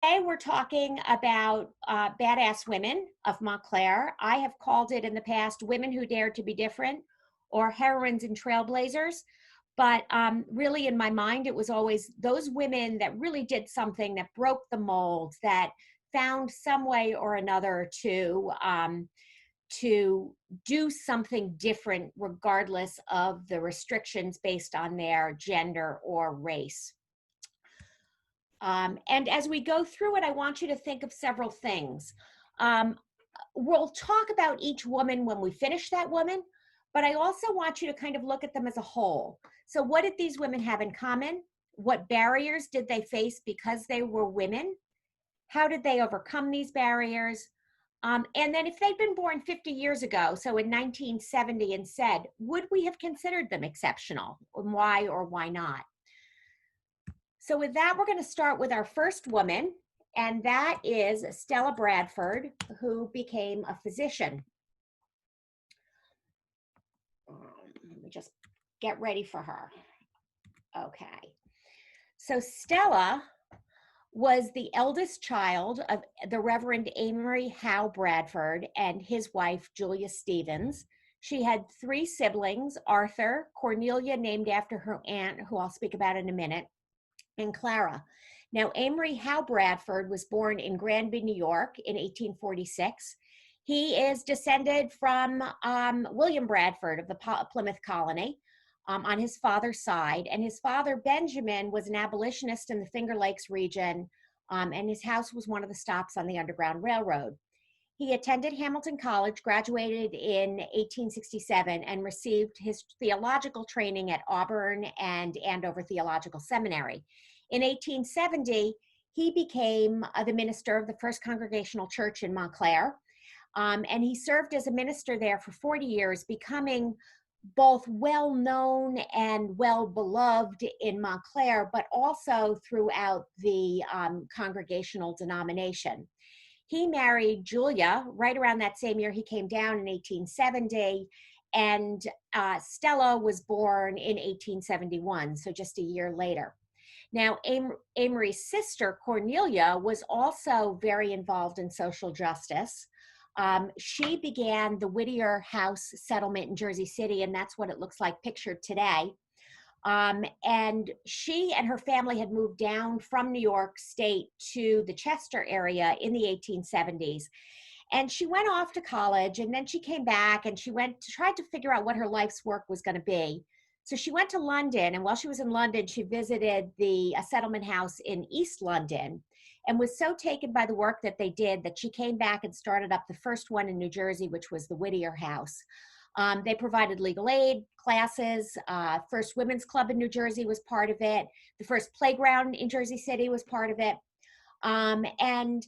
Today we're talking about badass women of Montclair. I have called it in the past Women Who Dared to Be Different or Heroines and Trailblazers. But really in my mind, it was always those women that really did something that broke the mold, that found some way or another to do something different regardless of the restrictions based on their gender or race. And as we go through it, I want you to think of several things. Um, we'll talk about each woman when we finish that woman, but I also want you to kind of look at them as a whole. So what did these women have in common? What barriers did they face because they were women? How did they overcome these barriers? And then if they'd been born 50 years ago, so in 1970 and said, would we have considered them exceptional? And why or why not? So with that, we're going to start with our first woman, and that is Stella Bradford, who became a physician. Let me just get ready for her. Okay. So Stella was the eldest child of the Reverend Amory Howe Bradford and his wife, Julia Stevens. She had three siblings, Arthur, Cornelia, named after her aunt, who I'll speak about in a minute, and Clara. Now, Amory Howe Bradford was born in Granby, New York in 1846. He is descended from William Bradford of the Plymouth Colony on his father's side. And his father, Benjamin, was an abolitionist in the Finger Lakes region, and his house was one of the stops on the Underground Railroad. He attended Hamilton College, graduated in 1867, and received his theological training at Auburn and Andover Theological Seminary. In 1870, he became the minister of the First Congregational Church in Montclair, and he served as a minister there for 40 years, becoming both well-known and well-beloved in Montclair, but also throughout the congregational denomination. He married Julia right around that same year. He came down in 1870, and Stella was born in 1871, so just a year later. Now, Amory's sister, Cornelia, was also very involved in social justice. She began the Whittier House settlement in Jersey City, and that's what it looks like pictured today. And she and her family had moved down from New York State to the Chester area in the 1870s. And she went off to college, and then she came back and she tried to figure out what her life's work was going to be. So she went to London, and while she was in London, she visited the settlement house in East London and was so taken by the work that they did that she came back and started up the first one in New Jersey, which was the Whittier House. They provided legal aid classes. First Women's Club in New Jersey was part of it. The first playground in Jersey City was part of it. And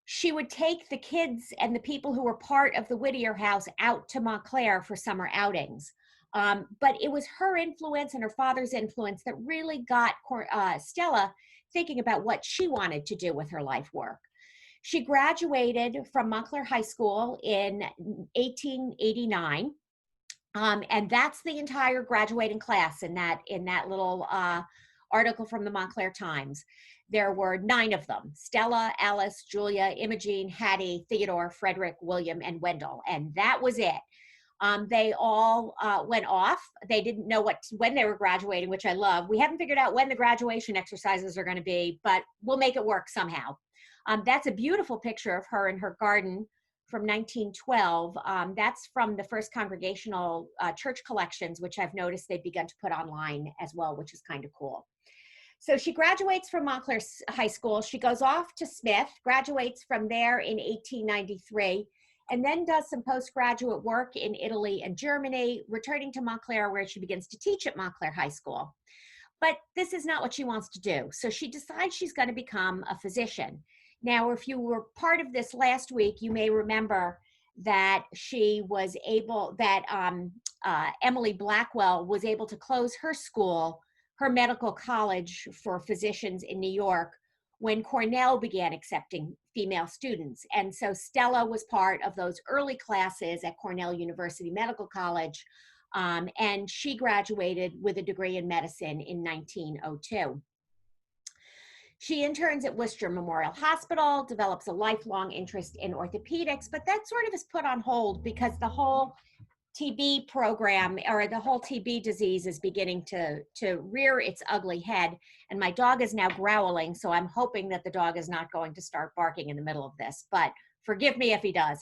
she would take the kids and the people who were part of the Whittier House out to Montclair for summer outings. But it was her influence and her father's influence that really got Stella thinking about what she wanted to do with her life work. She graduated from Montclair High School in 1889. And that's the entire graduating class in that little article from the Montclair Times. There were 9 of them: Stella, Alice, Julia, Imogene, Hattie, Theodore, Frederick, William, and Wendell. And that was it. They all went off. They didn't know when they were graduating, which I love. We haven't figured out when the graduation exercises are going to be, but we'll make it work somehow. That's a beautiful picture of her in her garden from 1912. That's from the First Congregational Church collections, which I've noticed they've begun to put online as well, which is kind of cool. So she graduates from Montclair High School. She goes off to Smith, graduates from there in 1893, and then does some postgraduate work in Italy and Germany, returning to Montclair, where she begins to teach at Montclair High School. But this is not what she wants to do. So she decides she's going to become a physician. Now, if you were part of this last week, you may remember that Emily Blackwell was able to close her school, her medical college for physicians in New York, when Cornell began accepting female students. And so Stella was part of those early classes at Cornell University Medical College, and she graduated with a degree in medicine in 1902. She interns at Worcester Memorial Hospital, develops a lifelong interest in orthopedics, but that sort of is put on hold because the whole TB program, or the whole TB disease, is beginning to rear its ugly head. And my dog is now growling, so I'm hoping that the dog is not going to start barking in the middle of this, but forgive me if he does.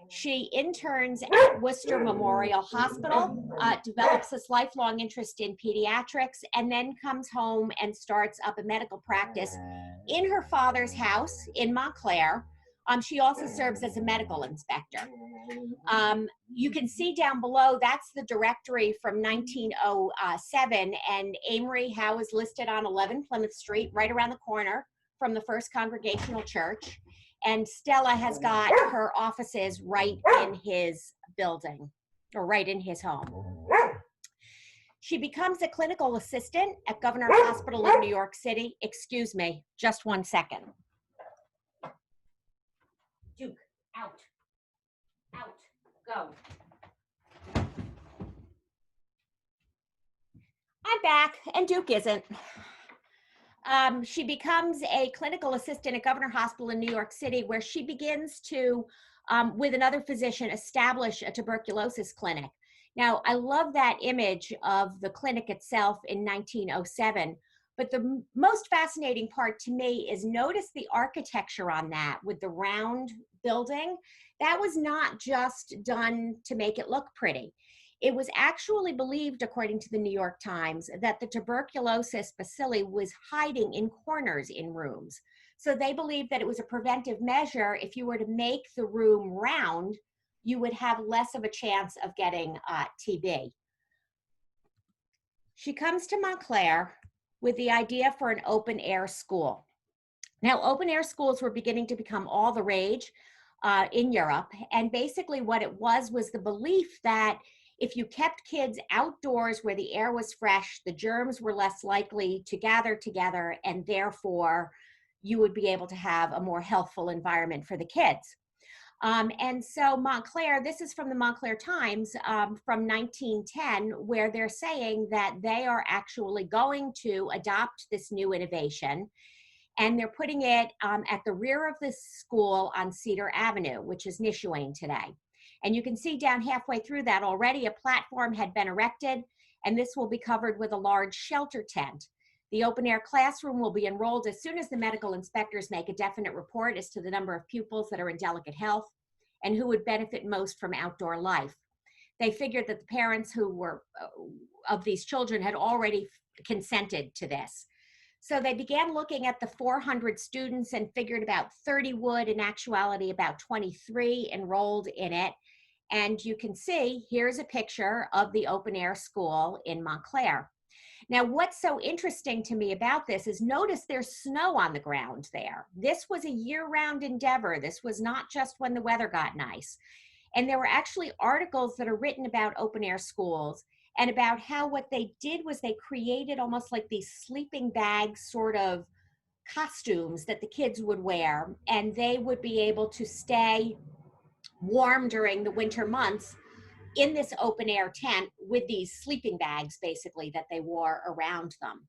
She interns at Worcester Memorial Hospital, develops this lifelong interest in pediatrics, and then comes home and starts up a medical practice in her father's house in Montclair. She also serves as a medical inspector. You can see down below, that's the directory from 1907, and Amory Howe is listed on 11 Plymouth Street, right around the corner from the First Congregational Church. And Stella has got her offices right in his building, or right in his home. She becomes a clinical assistant at Governor Hospital in New York City. Excuse me, just one second. Duke, out, go. I'm back, and Duke isn't. She becomes a clinical assistant at Governor Hospital in New York City, where she begins to, with another physician, establish a tuberculosis clinic. Now, I love that image of the clinic itself in 1907, but the most fascinating part to me is notice the architecture on that with the round building. That was not just done to make it look pretty. It was actually believed, according to the New York Times, that the tuberculosis bacilli was hiding in corners in rooms. So they believed that it was a preventive measure. If you were to make the room round, you would have less of a chance of getting TB. She comes to Montclair with the idea for an open air school. Now, open air schools were beginning to become all the rage in Europe. And basically what it was the belief that if you kept kids outdoors where the air was fresh, the germs were less likely to gather together, and therefore you would be able to have a more healthful environment for the kids. And so Montclair, this is from the Montclair Times from 1910, where they're saying that they are actually going to adopt this new innovation, and they're putting it at the rear of the school on Cedar Avenue, which is Nishuane today. And you can see down halfway through that already a platform had been erected, and this will be covered with a large shelter tent. The open air classroom will be enrolled as soon as the medical inspectors make a definite report as to the number of pupils that are in delicate health and who would benefit most from outdoor life. They figured that the parents who were of these children had already consented to this. So they began looking at the 400 students and figured about 30 would, in actuality about 23 enrolled in it. And you can see, here's a picture of the open air school in Montclair. Now, what's so interesting to me about this is notice there's snow on the ground there. This was a year-round endeavor. This was not just when the weather got nice. And there were actually articles that are written about open air schools and about how what they did was they created almost like these sleeping bag sort of costumes that the kids would wear, and they would be able to stay warm during the winter months in this open air tent with these sleeping bags basically that they wore around them.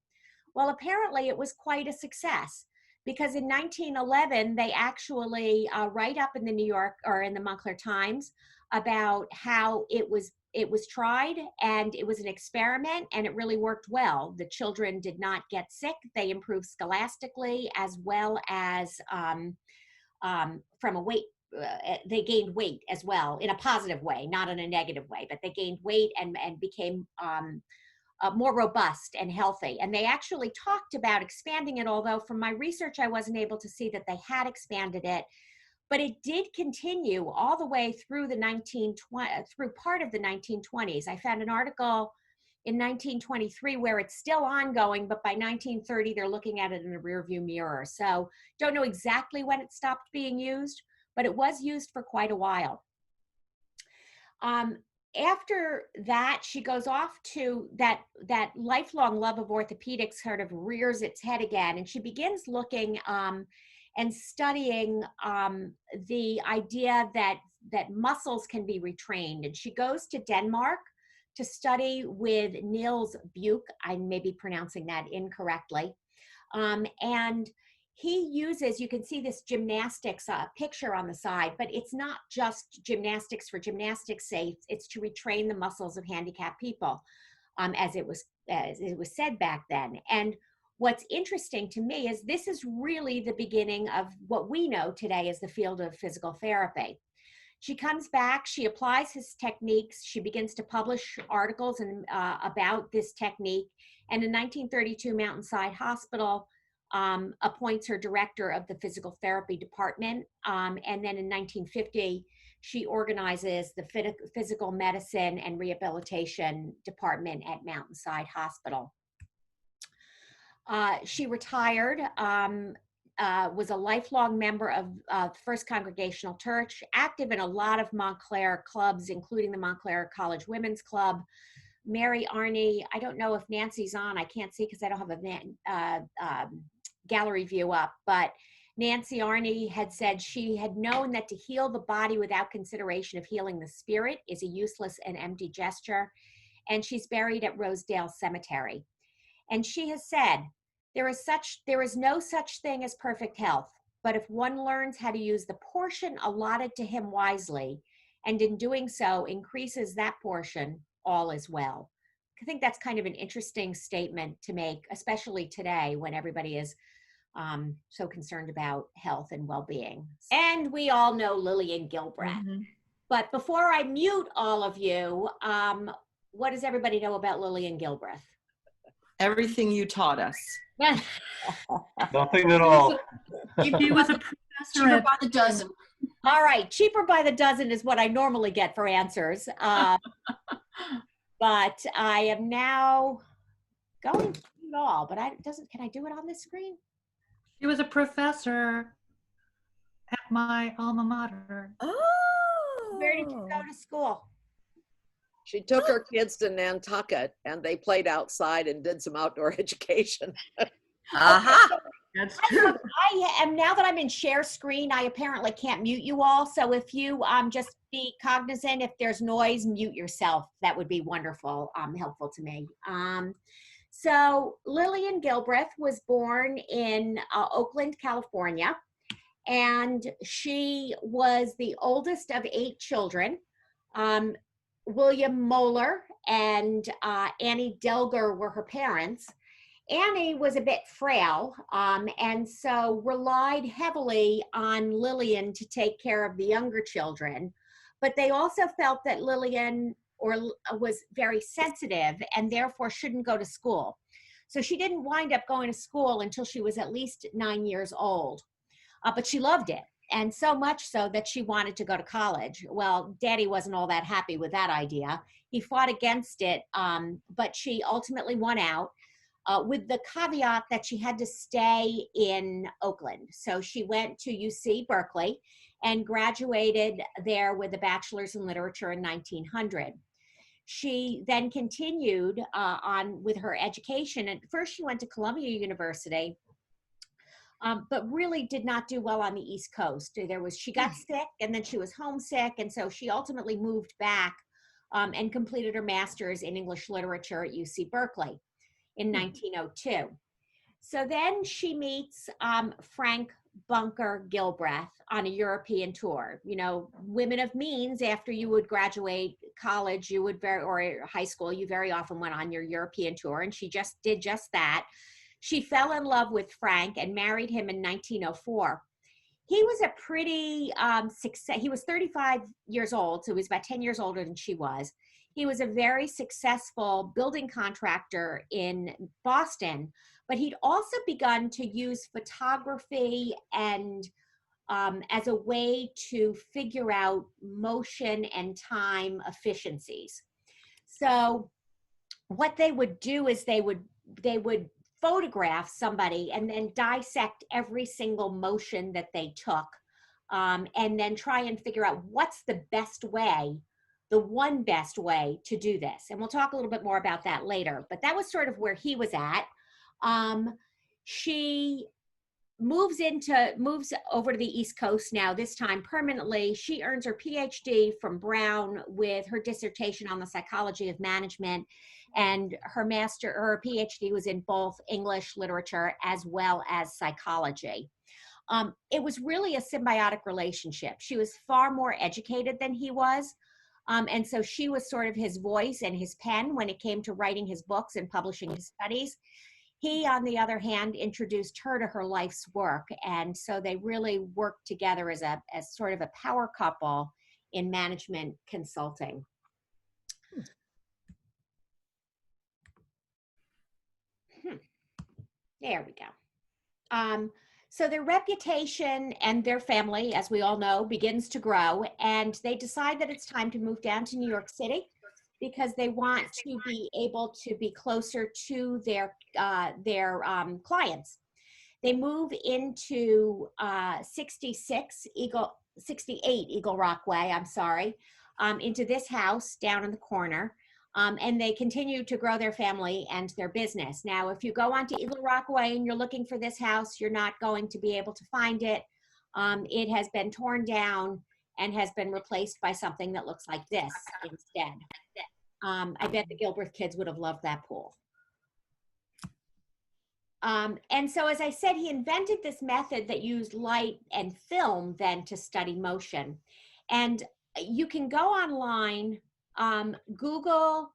Well, apparently it was quite a success, because in 1911 they actually write up in the New York, or in the Montclair Times, about how it was tried and it was an experiment and it really worked well. The children did not get sick. They improved scholastically, as well as from a weight. They gained weight as well, in a positive way, not in a negative way, but they gained weight and became more robust and healthy. And they actually talked about expanding it, although from my research, I wasn't able to see that they had expanded it. But it did continue all the way through through part of the 1920s. I found an article in 1923 where it's still ongoing, but by 1930, they're looking at it in a rearview mirror. So don't know exactly when it stopped being used, but it was used for quite a while. After that, she goes off to that lifelong love of orthopedics sort of rears its head again, and she begins looking and studying the idea that muscles can be retrained. And she goes to Denmark to study with Niels Buch. I may be pronouncing that incorrectly. And he uses, you can see this gymnastics picture on the side, but it's not just gymnastics for gymnastics' sake. It's to retrain the muscles of handicapped people, as it was said back then. And what's interesting to me is this is really the beginning of what we know today as the field of physical therapy. She comes back, she applies his techniques, she begins to publish articles about this technique, and in 1932, Mountainside Hospital appoints her director of the physical therapy department, and then in 1950, she organizes the physical medicine and rehabilitation department at Mountainside Hospital. She retired, was a lifelong member of First Congregational Church, active in a lot of Montclair clubs, including the Montclair College Women's Club. Mary Arnie, I don't know if Nancy's on, I can't see because I don't have a gallery view up, but Nancy Arnie had said she had known that to heal the body without consideration of healing the spirit is a useless and empty gesture, and she's buried at Rosedale Cemetery. And she has said, there is no such thing as perfect health, but if one learns how to use the portion allotted to him wisely, and in doing so increases that portion, all is well. I think that's kind of an interesting statement to make, especially today when everybody is so concerned about health and well-being. And we all know Lillian Gilbreth. Mm-hmm. But before I mute all of you, what does everybody know about Lillian Gilbreth? Everything you taught us. Nothing at all. He was a professor cheaper by the dozen. All right, cheaper by the dozen is what I normally get for answers. But I am now going to do it all, but can I do it on this screen? She was a professor at my alma mater. Oh, where did you go to school? She took her kids to Nantucket and they played outside and did some outdoor education. Uh-huh. That's true. I am, now that I'm in share screen, I apparently can't mute you all. So if you just be cognizant, if there's noise, mute yourself. That would be wonderful, helpful to me. So Lillian Gilbreth was born in Oakland, California, and she was the oldest of 8 children. William Moeller and Annie Delger were her parents. Annie was a bit frail, and so relied heavily on Lillian to take care of the younger children. But they also felt that Lillian was very sensitive and therefore shouldn't go to school. So she didn't wind up going to school until she was at least 9 years old. But she loved it, and so much so that she wanted to go to college. Well, Daddy wasn't all that happy with that idea. He fought against it, but she ultimately won out. With the caveat that she had to stay in Oakland. So she went to UC Berkeley and graduated there with a bachelor's in literature in 1900. She then continued on with her education. At first she went to Columbia University, but really did not do well on the East Coast. She got sick and then she was homesick. And so she ultimately moved back and completed her master's in English literature at UC Berkeley in 1902. So then she meets Frank Bunker Gilbreth on a European tour. You know, women of means, after you would graduate college, or high school, you very often went on your European tour, and she just did just that. She fell in love with Frank and married him in 1904. He was a pretty he was 35 years old, so he was about 10 years older than she was. He was a very successful building contractor in Boston, but he'd also begun to use photography and as a way to figure out motion and time efficiencies. So what they would do is they would photograph somebody and then dissect every single motion that they took, and then try and figure out what's the best way, the one best way to do this. And we'll talk a little bit more about that later, but that was sort of where he was at. She moves over to the East Coast now, this time permanently. She earns her PhD from Brown with her dissertation on the psychology of management. And her master or her PhD was in both English literature as well as psychology. It was really a symbiotic relationship. She was far more educated than he was. And so she was sort of his voice and his pen when it came to writing his books and publishing his studies. He, on the other hand, introduced her to her life's work. And so they really worked together as sort of a power couple in management consulting. There we go. So their reputation and their family, as we all know, begins to grow, and they decide that it's time to move down to New York City because they want to be able to be closer to their clients. They move into 68 Eagle Rock Way, into this house down in the corner. And they continue to grow their family and their business. Now, if you go onto Eagle Rock Way and you're looking for this house, you're not going to be able to find it. It has been torn down and has been replaced by something that looks like this instead. I bet the Gilbreth kids would have loved that pool. And so, as I said, he invented this method that used light and film then to study motion. And you can go online, Google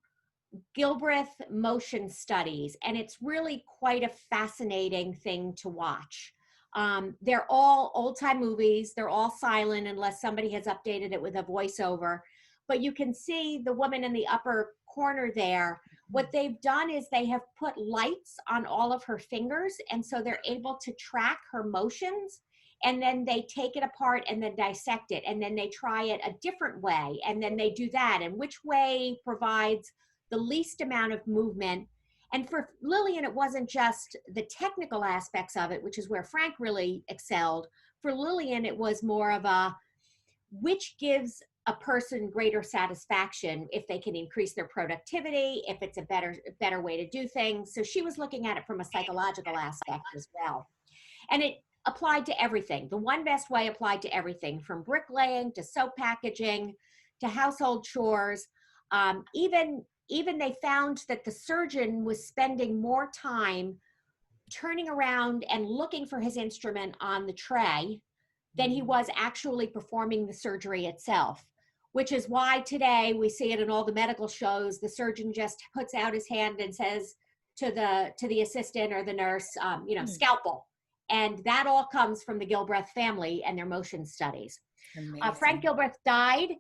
Gilbreth motion studies, and it's really quite a fascinating thing to watch. They're all old-time movies. They're all silent unless somebody has updated it with a voiceover. But you can see the woman in the upper corner there. What they've done is they have put lights on all of her fingers, and so they're able to track her motions. And then they take it apart and then dissect it. And then they try it a different way. And then they do that. And which way provides the least amount of movement. And for Lillian, it wasn't just the technical aspects of it, which is where Frank really excelled. For Lillian, it was more of a, which gives a person greater satisfaction if they can increase their productivity, if it's a better way to do things. So she was looking at it from a psychological aspect as well. And it applied to everything. The One Best Way applied to everything from bricklaying to soap packaging to household chores. Even they found that the surgeon was spending more time turning around and looking for his instrument on the tray than he was actually performing the surgery itself, which is why today we see it in all the medical shows. The surgeon just puts out his hand and says to the assistant or the nurse, scalpel. And that all comes from the Gilbreth family and their motion studies. Frank Gilbreth died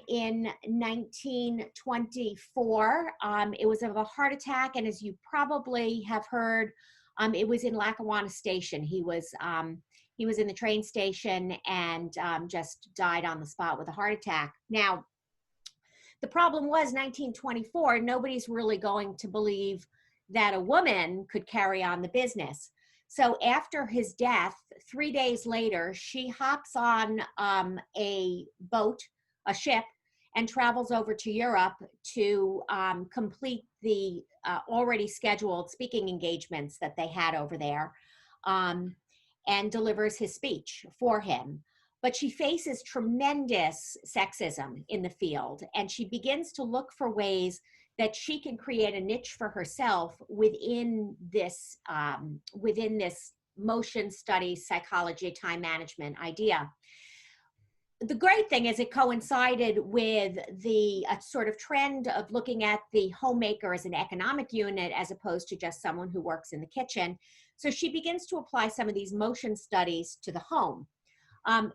in 1924. It was of a heart attack, and as you probably have heard, it was in Lackawanna Station. He was in the train station and just died on the spot with a heart attack. Now, the problem was 1924, nobody's really going to believe that a woman could carry on the business. So after his death, 3 days later, she hops on a boat, a ship, and travels over to Europe to complete the already scheduled speaking engagements that they had over there, and delivers his speech for him. But she faces tremendous sexism in the field, and she begins to look for ways that she can create a niche for herself within this motion studies, psychology, time management idea. The great thing is it coincided with the sort of trend of looking at the homemaker as an economic unit as opposed to just someone who works in the kitchen. So she begins to apply some of these motion studies to the home.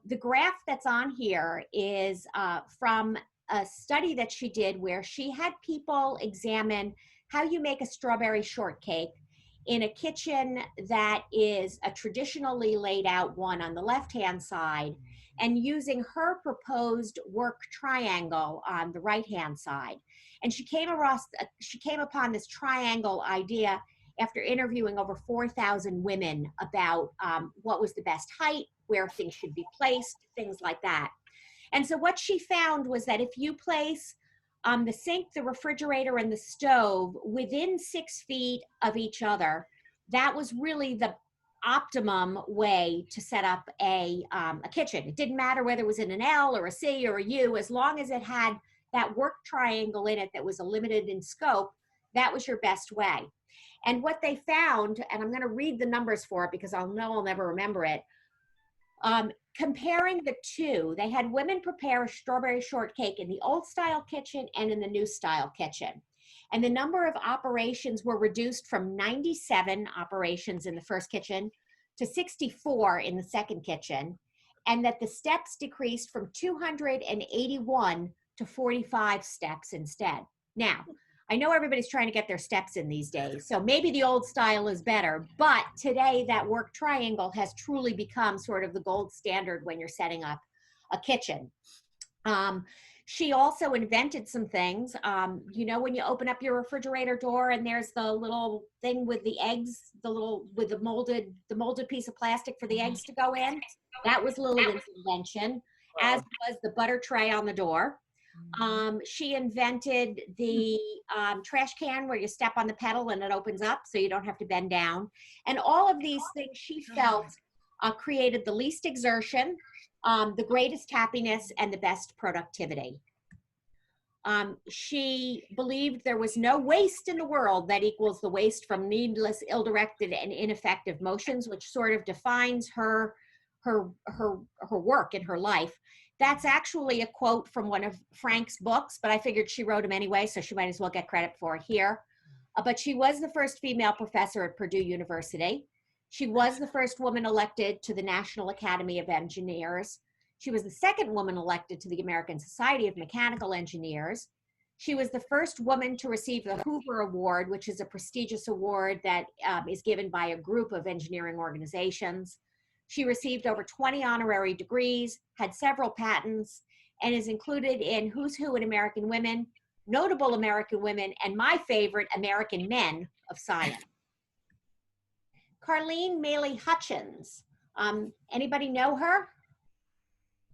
The graph that's on here is from a study that she did where she had people examine how you make a strawberry shortcake in a kitchen that is a traditionally laid out one on the left-hand side, and using her proposed work triangle on the right-hand side. And she came upon this triangle idea after interviewing over 4,000 women about what was the best height, where things should be placed, things like that. And so what she found was that if you place the sink, the refrigerator, and the stove within 6 feet of each other, that was really the optimum way to set up a kitchen. It didn't matter whether it was in an L or a C or a U, as long as it had that work triangle in it that was limited in scope, That was your best way. And what they found, and I'm going to read the numbers for it because I'll know I'll never remember it. Comparing the two, they had women prepare a strawberry shortcake in the old style kitchen and in the new style kitchen. And the number of operations were reduced from 97 operations in the first kitchen to 64 in the second kitchen, and that the steps decreased from 281 to 45 steps instead. Now, I know everybody's trying to get their steps in these days, so maybe the old style is better, but today that work triangle has truly become sort of the gold standard when you're setting up a kitchen. She also invented some things. You know, when you open up your refrigerator door and there's the little thing with the eggs, with the molded piece of plastic for the eggs to go in, that was Lillian's invention, as was the butter tray on the door. She invented the trash can where you step on the pedal and it opens up so you don't have to bend down. And all of these things she felt created the least exertion, the greatest happiness, and the best productivity. She believed there was no waste in the world that equals the waste from needless, ill-directed, and ineffective motions, which sort of defines her work in her life. That's actually a quote from one of Frank's books, but I figured she wrote them anyway, so she might as well get credit for it here. But she was the first female professor at Purdue University. She was the first woman elected to the National Academy of Engineers. She was the second woman elected to the American Society of Mechanical Engineers. She was the first woman to receive the Hoover Award, which is a prestigious award that is given by a group of engineering organizations. She received over 20 honorary degrees, had several patents, and is included in Who's Who in American Women, Notable American Women, and my favorite, American Men of Science. Carlene Hutchins. Anybody know her?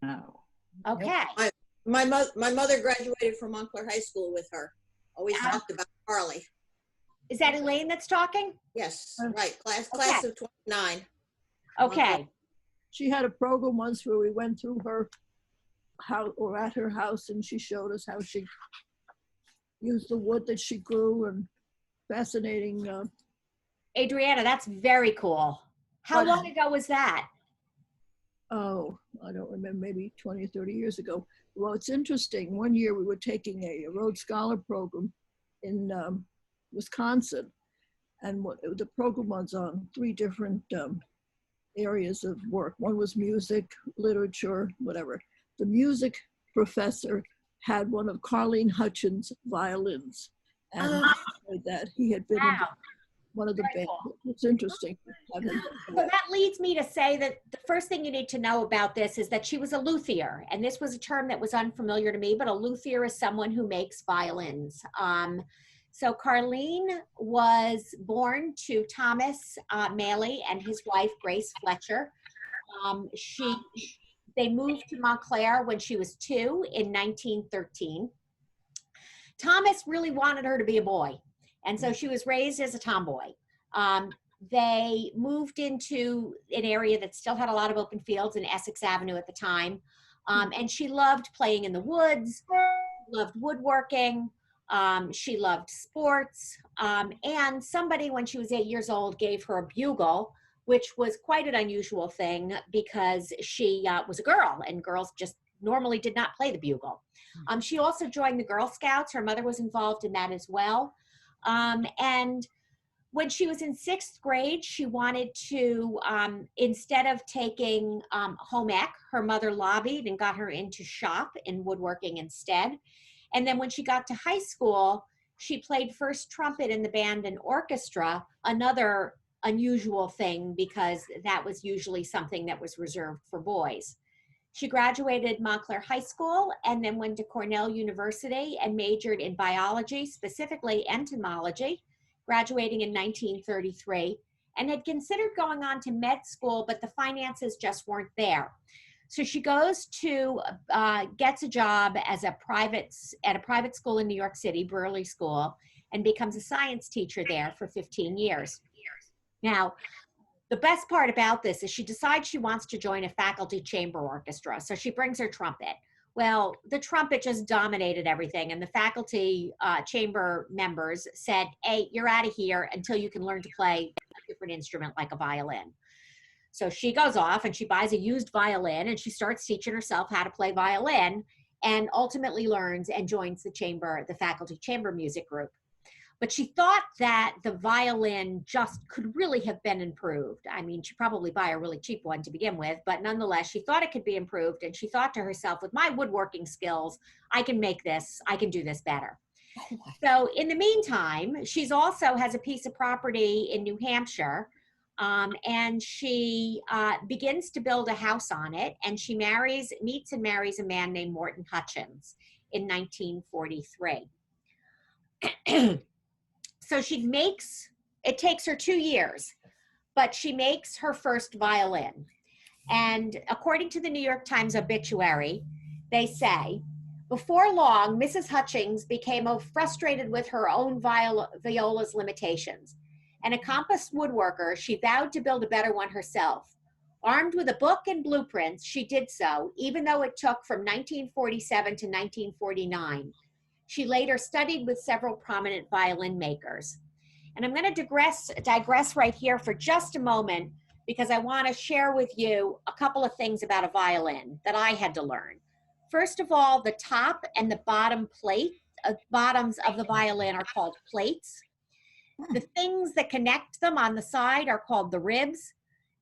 No. Okay. My mother graduated from Montclair High School with her. Always talked about Carly. Is that Elaine that's talking? Yes, right. Class of 29. Okay. She had a program once where we went through her house or at her house, and she showed us how she used the wood that she grew, and fascinating. Adriana, that's very cool. How long ago was that? Oh, I don't remember, maybe 20 or 30 years ago. Well, it's interesting. One year we were taking a Rhodes Scholar program in Wisconsin, and the program was on 3 different areas of work. One was music, literature, whatever. The music professor had one of Carlene Hutchins' violins, and that he had been in one of the bands. It's interesting. So that leads me to say that the first thing you need to know about this is that she was a luthier, and this was a term that was unfamiliar to me, but a luthier is someone who makes violins. So Carlene was born to Thomas Maley and his wife, Grace Fletcher. They moved to Montclair when she was 2 in 1913. Thomas really wanted her to be a boy, and so she was raised as a tomboy. They moved into an area that still had a lot of open fields in Essex Avenue at the time, and she loved playing in the woods, loved woodworking. She loved sports, and somebody, when she was 8 years old, gave her a bugle, which was quite an unusual thing because she was a girl, and girls just normally did not play the bugle. She also joined the Girl Scouts. Her mother was involved in that as well. And when she was in 6th grade, she wanted to, instead of taking home ec, her mother lobbied and got her into shop in woodworking instead. And then when she got to high school, she played first trumpet in the band and orchestra, another unusual thing because that was usually something that was reserved for boys. She graduated Montclair High School and then went to Cornell University and majored in biology, specifically entomology, graduating in 1933, and had considered going on to med school, but the finances just weren't there. So she goes to, gets a job at a private school in New York City, Brearley School, and becomes a science teacher there for 15 years. Now, the best part about this is she decides she wants to join a faculty chamber orchestra. So she brings her trumpet. Well, the trumpet just dominated everything, and the faculty chamber members said, hey, you're out of here until you can learn to play a different instrument like a violin. So she goes off and she buys a used violin and she starts teaching herself how to play violin, and ultimately learns and joins the faculty chamber music group. But she thought that the violin just could really have been improved. I mean, she'd probably buy a really cheap one to begin with, but nonetheless, she thought it could be improved. And she thought to herself, with my woodworking skills, I can do this better. So in the meantime, she's also has a piece of property in New Hampshire, and she begins to build a house on it. And she meets and marries a man named Morton Hutchins in 1943. So it takes her 2 years, but she makes her first violin. And according to the New York Times obituary, they say, before long, Mrs. Hutchins became frustrated with her own viola's limitations. An accomplished woodworker, she vowed to build a better one herself. Armed with a book and blueprints, she did so, even though it took from 1947 to 1949. She later studied with several prominent violin makers. And I'm going to digress right here for just a moment, because I want to share with you a couple of things about a violin that I had to learn. First of all, the top and the bottoms of the violin are called plates. The things that connect them on the side are called the ribs.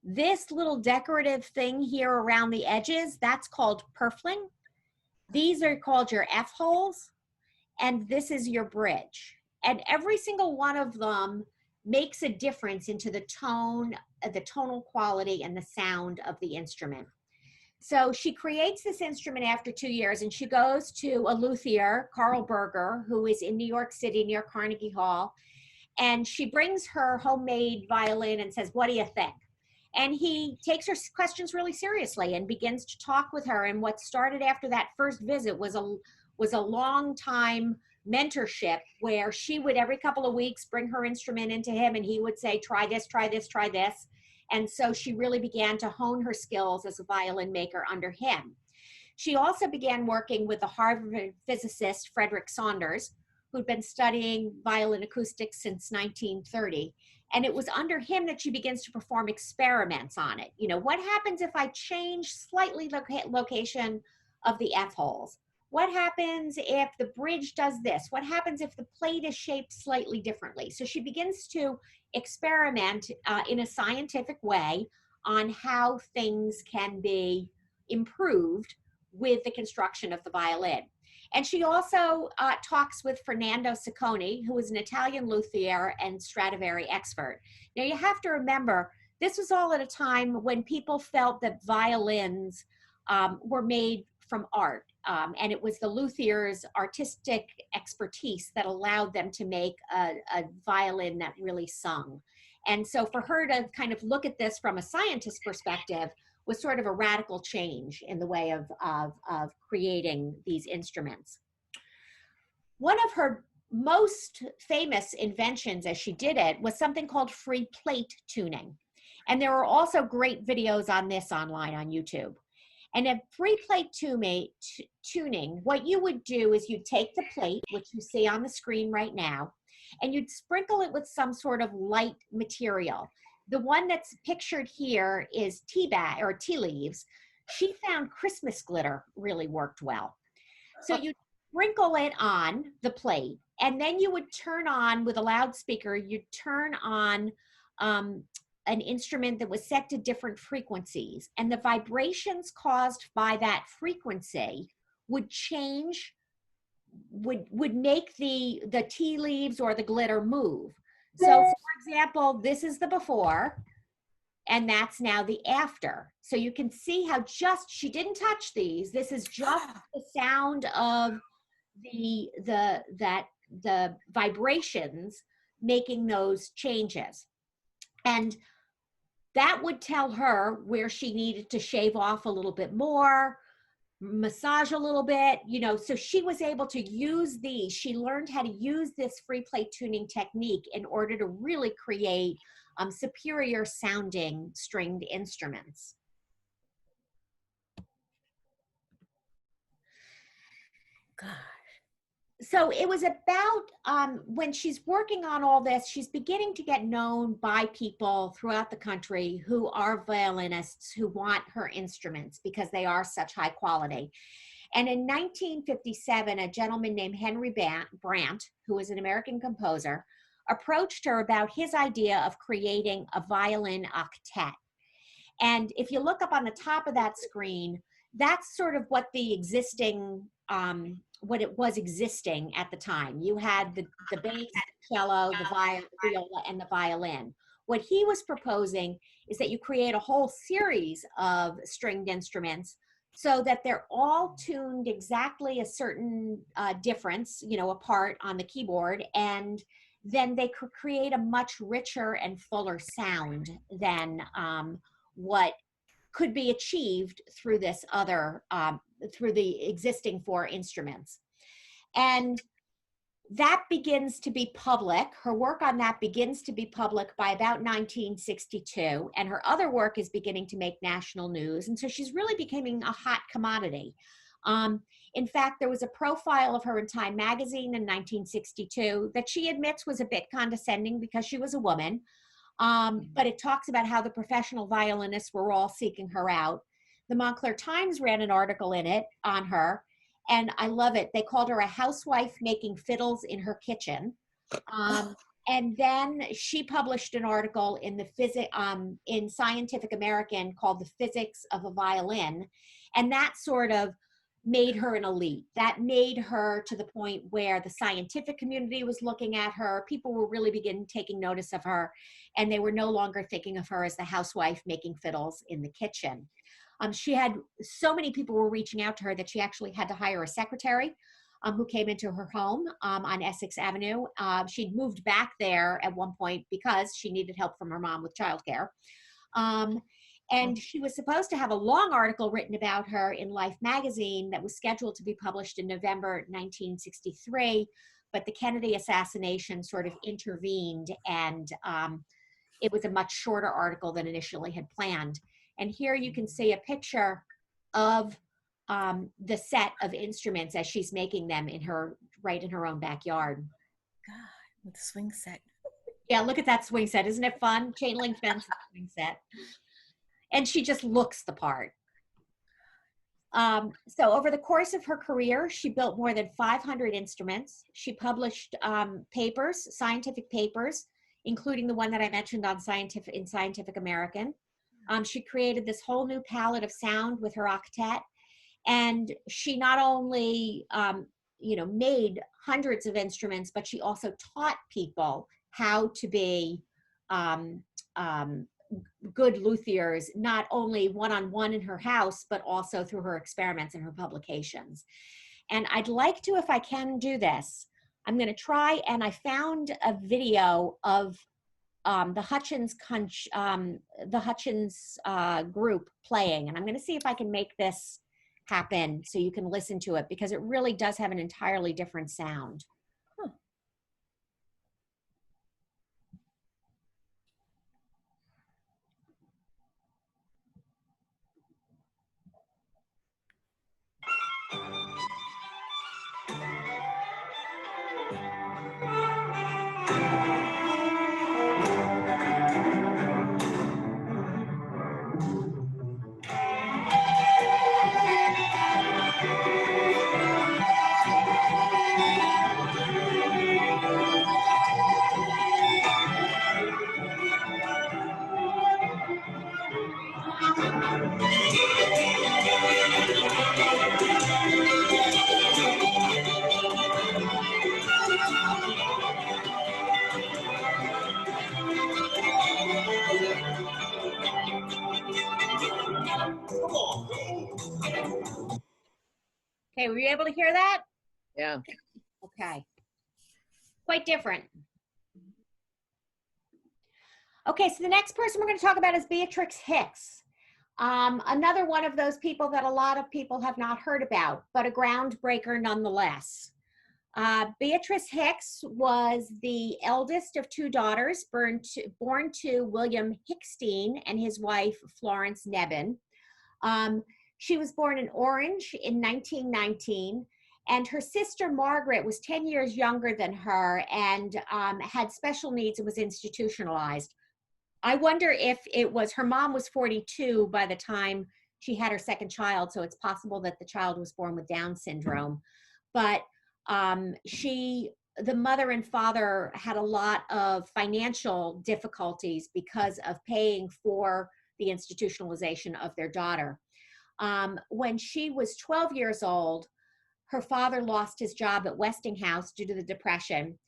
This little decorative thing here around the edges, that's called purfling. These are called your F-holes. And this is your bridge. And every single one of them makes a difference into the tone, the tonal quality, and the sound of the instrument. So she creates this instrument after 2 years, and she goes to a luthier, Carl Berger, who is in New York City near Carnegie Hall. And she brings her homemade violin and says, what do you think? And he takes her questions really seriously and begins to talk with her. And what started after that first visit was a long time mentorship, where she would every couple of weeks bring her instrument into him and he would say, try this, try this, try this. And so she really began to hone her skills as a violin maker under him. She also began working with the Harvard physicist Frederick Saunders, who'd been studying violin acoustics since 1930. And it was under him that she begins to perform experiments on it. You know, what happens if I change slightly location of the F-holes? What happens if the bridge does this? What happens if the plate is shaped slightly differently? So she begins to experiment in a scientific way on how things can be improved with the construction of the violin. And she also talks with Fernando Ciccone, who is an Italian luthier and Stradivari expert. Now you have to remember, this was all at a time when people felt that violins were made from art. And it was the luthier's artistic expertise that allowed them to make a violin that really sung. And so for her to kind of look at this from a scientist's perspective was sort of a radical change in the way of creating these instruments. One of her most famous inventions as she did it was something called free plate tuning. And there are also great videos on this online on YouTube. And in free plate tuning, what you would do is you'd take the plate, which you see on the screen right now, and you'd sprinkle it with some sort of light material. The one that's pictured here is tea leaves. She found Christmas glitter really worked well. So you sprinkle it on the plate, and then you would turn on, with a loudspeaker, you'd turn on an instrument that was set to different frequencies, and the vibrations caused by that frequency would change, would make the tea leaves or the glitter move. So for example, this is the before, and that's now the after. So you can see how she didn't touch these. This is just the sound of the vibrations making those changes. And that would tell her where she needed to shave off a little bit more, massage a little bit, you know, so she was able to use these. She learned how to use this free plate tuning technique in order to really create superior sounding stringed instruments. God. So it was about when she's working on all this, she's beginning to get known by people throughout the country who are violinists who want her instruments because they are such high quality. And in 1957, a gentleman named Henry Brandt, who was an American composer, approached her about his idea of creating a violin octet. And if you look up on the top of that screen, that's sort of what the existing what it was existing at the time. You had the bass, the cello, the viola, and the violin. What he was proposing is that you create a whole series of stringed instruments so that they're all tuned exactly a certain difference, apart on the keyboard, and then they could create a much richer and fuller sound than what could be achieved through this other, through the existing 4 instruments. And that begins to be public. Her work on that begins to be public by about 1962, and her other work is beginning to make national news. And so she's really becoming a hot commodity. In fact, there was a profile of her in Time magazine in 1962 that she admits was a bit condescending because she was a woman. But it talks about how the professional violinists were all seeking her out. The Montclair Times ran an article in it on her, and I love it. They called her a housewife making fiddles in her kitchen. And then she published an article in in Scientific American called The Physics of a Violin. And that sort of made her an elite. That made her to the point where the scientific community was looking at her. People were really beginning taking notice of her, and they were no longer thinking of her as the housewife making fiddles in the kitchen. She had so many people were reaching out to her that she actually had to hire a secretary who came into her home on Essex Avenue. She'd moved back there at one point because she needed help from her mom with childcare. And she was supposed to have a long article written about her in Life magazine that was scheduled to be published in November 1963, but the Kennedy assassination sort of intervened, and it was a much shorter article than initially had planned. And here you can see a picture of the set of instruments as she's making them right in her own backyard. God, with the swing set. Yeah, look at that swing set. Isn't it fun? Chain link fence swing set. And she just looks the part. So over the course of her career, she built more than 500 instruments. She published scientific papers, including the one that I mentioned in Scientific American. She created this whole new palette of sound with her octet. And she not only, made hundreds of instruments, but she also taught people how to be good luthiers, not only one-on-one in her house, but also through her experiments and her publications. And I'd like to, if I can do this, I'm going to try, and I found a video of the Hutchins group playing, and I'm going to see if I can make this happen so you can listen to it, because it really does have an entirely different sound. Okay, were you able to hear that? Yeah. Okay. Quite different. Okay, so the next person we're going to talk about is Beatrix Hicks. Another one of those people that a lot of people have not heard about, but a groundbreaker nonetheless. Beatrix Hicks was the eldest of 2 daughters born to William Hickstein and his wife, Florence Nebbin. She was born in Orange in 1919, And her sister Margaret was 10 years younger than her and had special needs and was institutionalized. I wonder if it was, her mom was 42 by the time she had her second child, so it's possible that the child was born with Down syndrome. But the mother and father had a lot of financial difficulties because of paying for the institutionalization of their daughter. When she was 12 years old, her father lost his job at Westinghouse due to the Depression.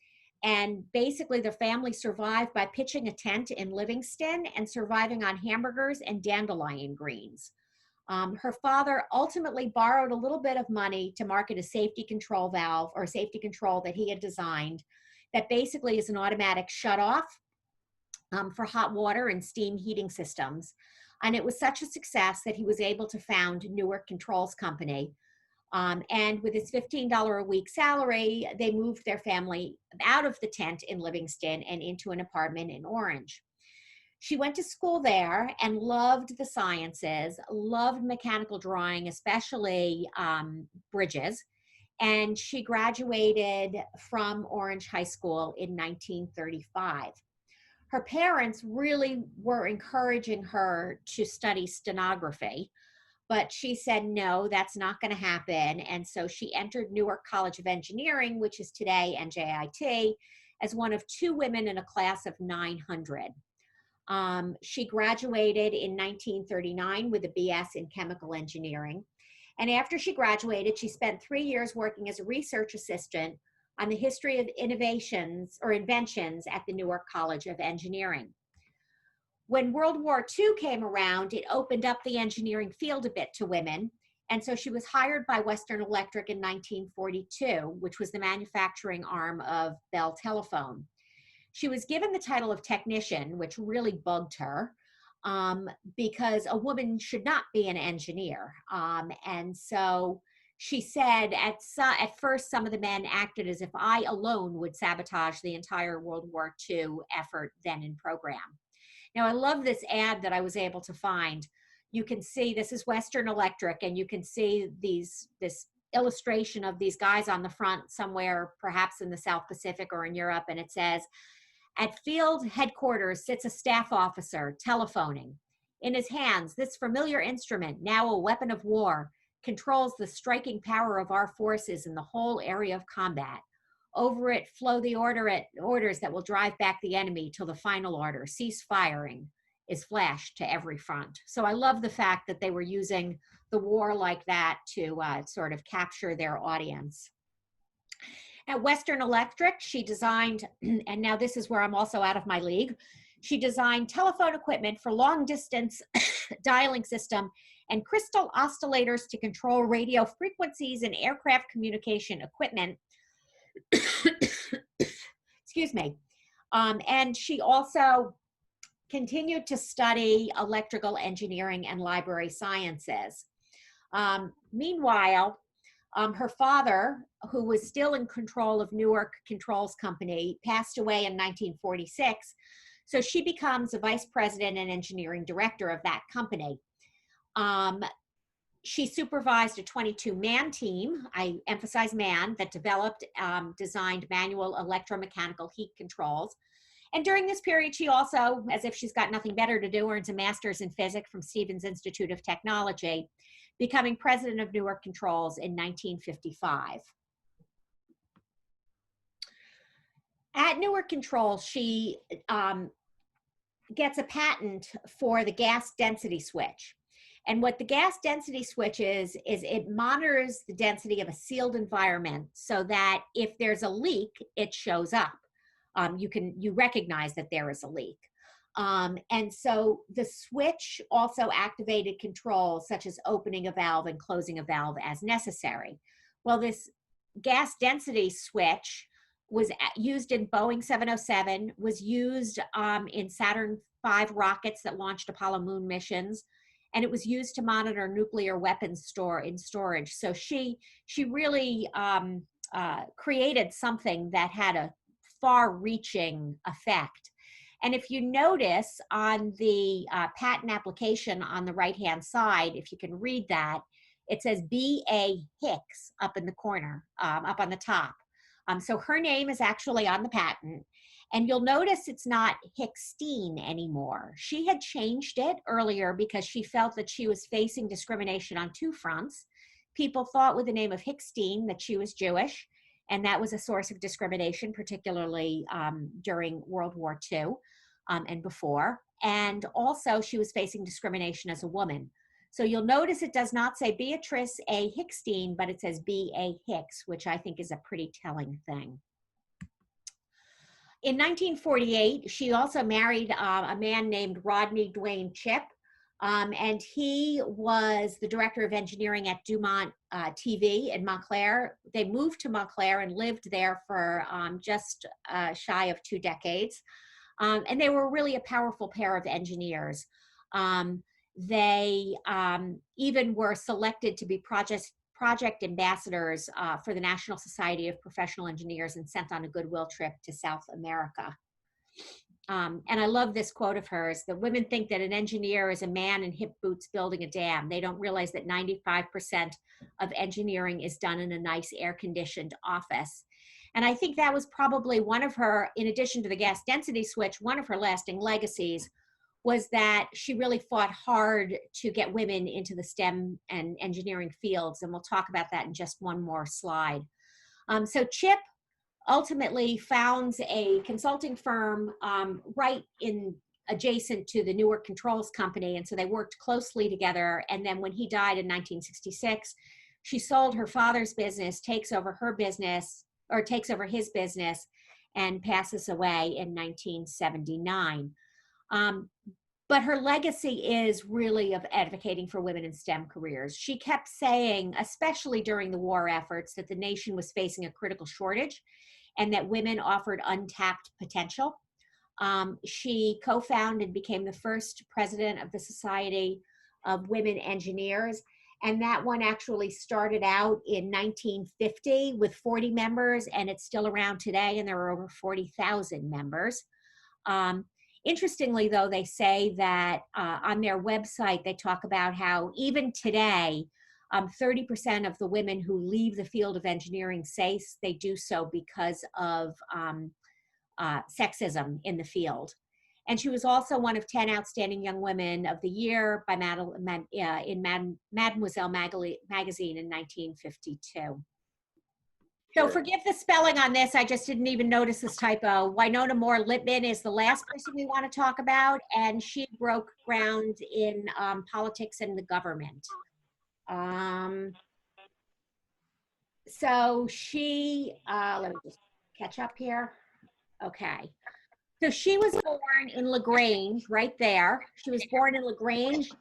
And basically, the family survived by pitching a tent in Livingston and surviving on hamburgers and dandelion greens. Her father ultimately borrowed a little bit of money to market a safety control valve or safety control that he had designed that basically is an automatic shutoff for hot water and steam heating systems. And it was such a success that he was able to found Newark Controls Company. And with his $15 a week salary, they moved their family out of the tent in Livingston and into an apartment in Orange. She went to school there and loved the sciences, loved mechanical drawing, especially bridges. And she graduated from Orange High School in 1935. Her parents really were encouraging her to study stenography, but she said, no, that's not going to happen. And so she entered Newark College of Engineering, which is today NJIT, as one of two women in a class of 900. She graduated in 1939 with a BS in chemical engineering. And after she graduated, she spent 3 years working as a research assistant on the history of innovations or inventions at the Newark College of Engineering. When World War II came around, it opened up the engineering field a bit to women. And so she was hired by Western Electric in 1942, which was the manufacturing arm of Bell Telephone. She was given the title of technician, which really bugged her because a woman should not be an engineer. And so she said at first some of the men acted as if I alone would sabotage the entire World War II effort then in program. Now, I love this ad that I was able to find. You can see, this is Western Electric, and you can see this illustration of these guys on the front somewhere, perhaps in the South Pacific or in Europe, and it says, at field headquarters sits a staff officer telephoning. In his hands, this familiar instrument, now a weapon of war, controls the striking power of our forces in the whole area of combat. Over it flow the orders that will drive back the enemy till the final order, cease firing, is flashed to every front. So I love the fact that they were using the war like that to sort of capture their audience. At Western Electric, she designed, and now this is where I'm also out of my league, she designed telephone equipment for long distance dialing system and crystal oscillators to control radio frequencies and aircraft communication equipment. Excuse me. And she also continued to study electrical engineering and library sciences. Meanwhile, her father, who was still in control of Newark Controls Company, passed away in 1946. So she becomes a vice president and engineering director of that company. She supervised a 22-man team, I emphasize man, that developed, designed manual electromechanical heat controls. And during this period, she also, as if she's got nothing better to do, earns a master's in physics from Stevens Institute of Technology, becoming president of Newark Controls in 1955. At Newark Controls, she gets a patent for the gas density switch. And what the gas density switch is it monitors the density of a sealed environment so that if there's a leak, it shows up. You recognize that there is a leak. And so the switch also activated controls such as opening a valve and closing a valve as necessary. Well, this gas density switch was used in Boeing 707, was used in Saturn V rockets that launched Apollo moon missions, and it was used to monitor nuclear weapons storage. So she really created something that had a far-reaching effect. And if you notice on the patent application on the right-hand side, if you can read that, it says B.A. Hicks up in the corner, up on the top. So her name is actually on the patent. And you'll notice it's not Hickstein anymore. She had changed it earlier because she felt that she was facing discrimination on two fronts. People thought with the name of Hickstein that she was Jewish, and that was a source of discrimination, particularly during World War II and before. And also she was facing discrimination as a woman. So you'll notice it does not say Beatrice A. Hickstein, but it says B.A. Hicks, which I think is a pretty telling thing. In 1948, she also married a man named Rodney Dwayne Chip, and he was the director of engineering at Dumont TV in Montclair. They moved to Montclair and lived there for just shy of 2 decades. And they were really a powerful pair of engineers. They even were selected to be project ambassadors for the National Society of Professional Engineers and sent on a goodwill trip to South America. And I love this quote of hers: "The women think that an engineer is a man in hip boots building a dam. They don't realize that 95% of engineering is done in a nice air-conditioned office." And I think that was probably one of her, in addition to the gas density switch, one of her lasting legacies was that she really fought hard to get women into the STEM and engineering fields. And we'll talk about that in just one more slide. So Chip ultimately founds a consulting firm right in adjacent to the Newark Controls Company. And so they worked closely together. And then when he died in 1966, she sold her father's business, takes over her business, or takes over his business, and passes away in 1979. But her legacy is really of advocating for women in STEM careers. She kept saying, especially during the war efforts, that the nation was facing a critical shortage and that women offered untapped potential. She co-founded and became the first president of the Society of Women Engineers. And that one actually started out in 1950 with 40 members, and it's still around today, and there are over 40,000 members. Interestingly, though, they say that on their website, they talk about how even today, 30% of the women who leave the field of engineering say they do so because of sexism in the field. And she was also one of 10 Outstanding Young Women of the Year by in Mademoiselle magazine in 1952. So forgive the spelling on this. I just didn't even notice this typo. Winona Moore Lippmann is the last person we want to talk about, and she broke ground in politics and the government. So she, let me just catch up here. Okay. So she was born in LaGrange, right there. She was born in LaGrange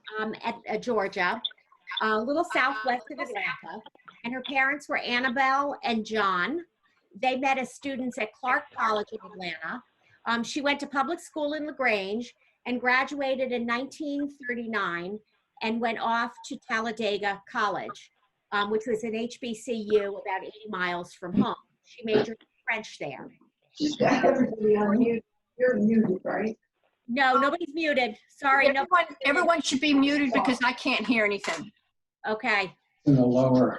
at Georgia, a little southwest of Atlanta. And her parents were Annabelle and John. They met as students at Clark College in Atlanta. She went to public school in LaGrange and graduated in 1939 and went off to Talladega College, which was an HBCU about 80 miles from home. She majored in French there. You're muted, right? No, nobody's muted. Sorry. Everyone should be muted because I can't hear anything. Okay. In the lower.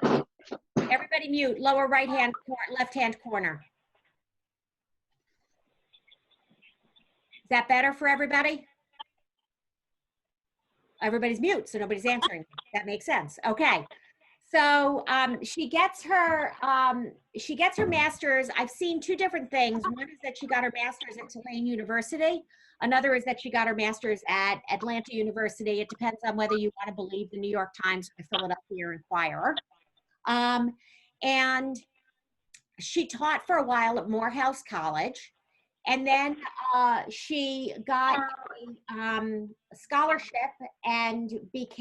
Everybody mute, lower right-hand, left-hand corner. Is that better for everybody? Everybody's mute, so nobody's answering. That makes sense. Okay. So she gets her master's. I've seen 2 different things. One is that she got her master's at Tulane University. Another is that she got her master's at Atlanta University. It depends on whether you want to believe the New York Times or the Philadelphia Inquirer. And she taught for a while at Morehouse College. And then she got a scholarship and went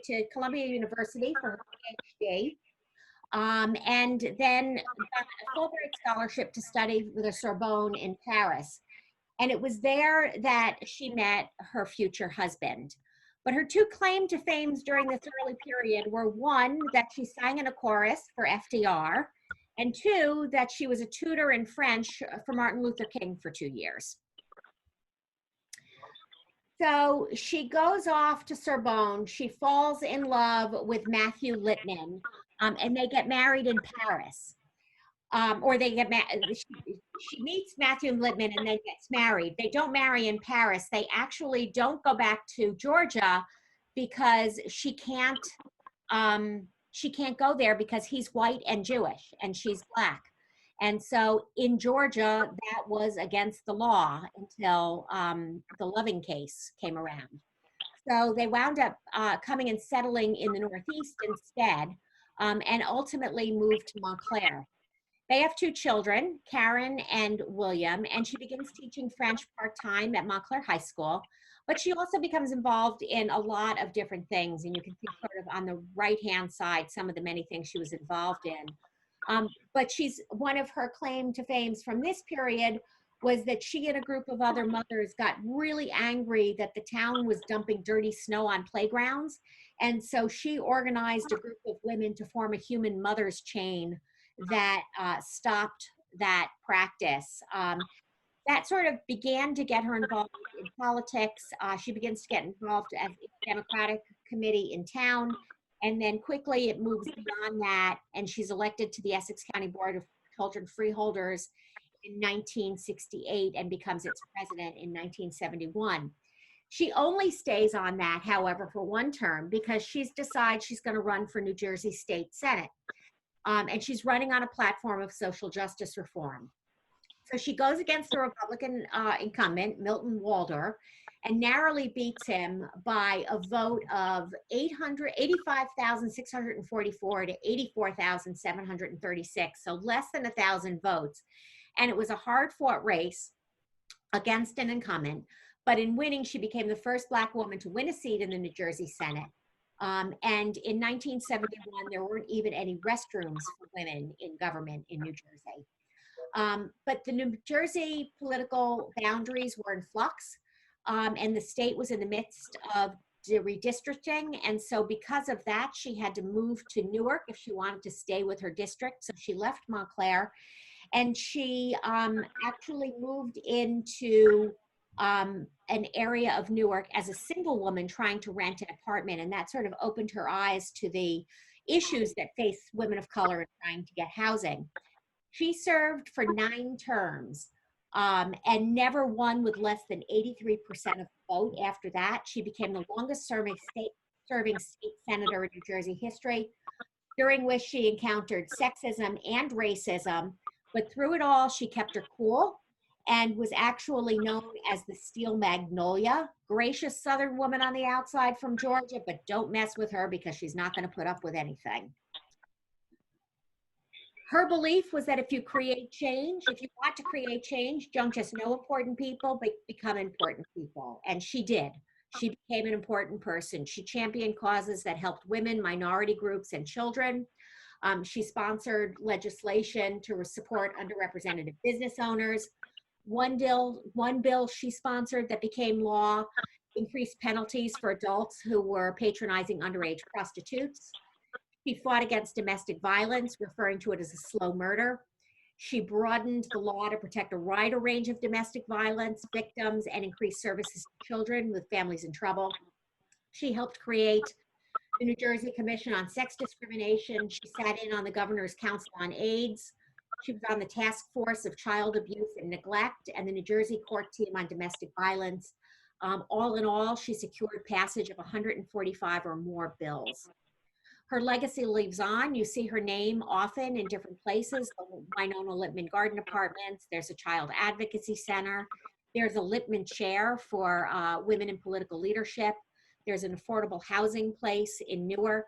to Columbia University for her PhD. And then got a Fulbright scholarship to study with the Sorbonne in Paris. And it was there that she met her future husband. But her 2 claim to fame during this early period were, 1, that she sang in a chorus for FDR, and 2, that she was a tutor in French for Martin Luther King for 2 years. So she goes off to Sorbonne. She falls in love with Matthew Lippmann, and they get married in Paris. Or they get married. She meets Matthew Lippmann and then gets married. They don't marry in Paris. They actually don't go back to Georgia because she can't go there because he's white and Jewish and she's black. And so in Georgia, that was against the law until the Loving case came around. So they wound up coming and settling in the Northeast instead, and ultimately moved to Montclair. They have 2 children, Karen and William, and she begins teaching French part-time at Montclair High School. But she also becomes involved in a lot of different things, and you can see sort of on the right-hand side some of the many things she was involved in. But she's one of her claim to fames from this period was that she and a group of other mothers got really angry that the town was dumping dirty snow on playgrounds. And so she organized a group of women to form a human mothers chain that stopped that practice. That sort of began to get her involved in politics. She begins to get involved as a Democratic committee in town. And then quickly it moves beyond that, and she's elected to the Essex County Board of Children Freeholders in 1968 and becomes its president in 1971. She only stays on that, however, for 1 term because she's decided she's going to run for New Jersey State Senate. And she's running on a platform of social justice reform. So she goes against the Republican incumbent, Milton Walder, and narrowly beats him by a vote of 85,644 to 84,736, so less than 1,000 votes. And it was a hard-fought race against an incumbent, but in winning, she became the first Black woman to win a seat in the New Jersey Senate. And in 1971, there weren't even any restrooms for women in government in New Jersey. But the New Jersey political boundaries were in flux, and the state was in the midst of redistricting. And so because of that, she had to move to Newark if she wanted to stay with her district. So she left Montclair, and she actually moved into an area of Newark as a single woman trying to rent an apartment. And that sort of opened her eyes to the issues that face women of color in trying to get housing. She served for 9 terms and never won with less than 83% of the vote. After that, she became the longest serving state senator in New Jersey history, during which she encountered sexism and racism. But through it all, she kept her cool and was actually known as the Steel Magnolia, gracious Southern woman on the outside from Georgia, but don't mess with her because she's not going to put up with anything. Her belief was that if you create change, if you want to create change, don't just know important people, but become important people. And she did. She became an important person. She championed causes that helped women, minority groups, and children. She sponsored legislation to support underrepresented business owners. One bill she sponsored that became law increased penalties for adults who were patronizing underage prostitutes. She fought against domestic violence, referring to it as a slow murder. She broadened the law to protect a wider range of domestic violence victims and increase services to children with families in trouble. She helped create the New Jersey Commission on Sex Discrimination. She sat in on the Governor's Council on AIDS. She was on the Task Force of Child Abuse and Neglect and the New Jersey Court Team on Domestic Violence. All in all, she secured passage of 145 or more bills. Her legacy lives on. You see her name often in different places. The Winona Lippmann Garden Apartments. There's a Child Advocacy Center. There's a Lippmann Chair for women in political leadership. There's an affordable housing place in Newark.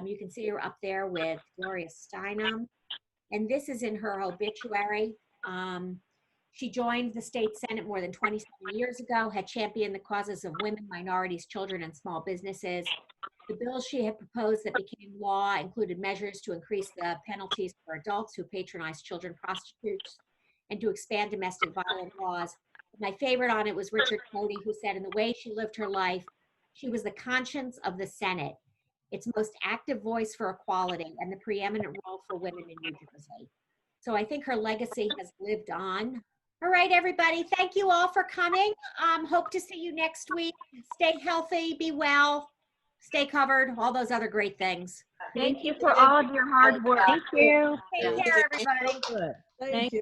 You can see her up there with Gloria Steinem. And this is in her obituary. She joined the state Senate more than 27 years ago, had championed the causes of women, minorities, children, and small businesses. The bills she had proposed that became law included measures to increase the penalties for adults who patronize children prostitutes and to expand domestic violence laws. My favorite on it was Richard Cody, who said, in the way she lived her life, she was the conscience of the Senate, its most active voice for equality, and the preeminent role for women in New Jersey. So I think her legacy has lived on. All right, everybody. Thank you all for coming. Hope to see you next week. Stay healthy, be well, stay covered, all those other great things. Thank you for all of your hard work. Thank you. Take care, everybody. Thank you.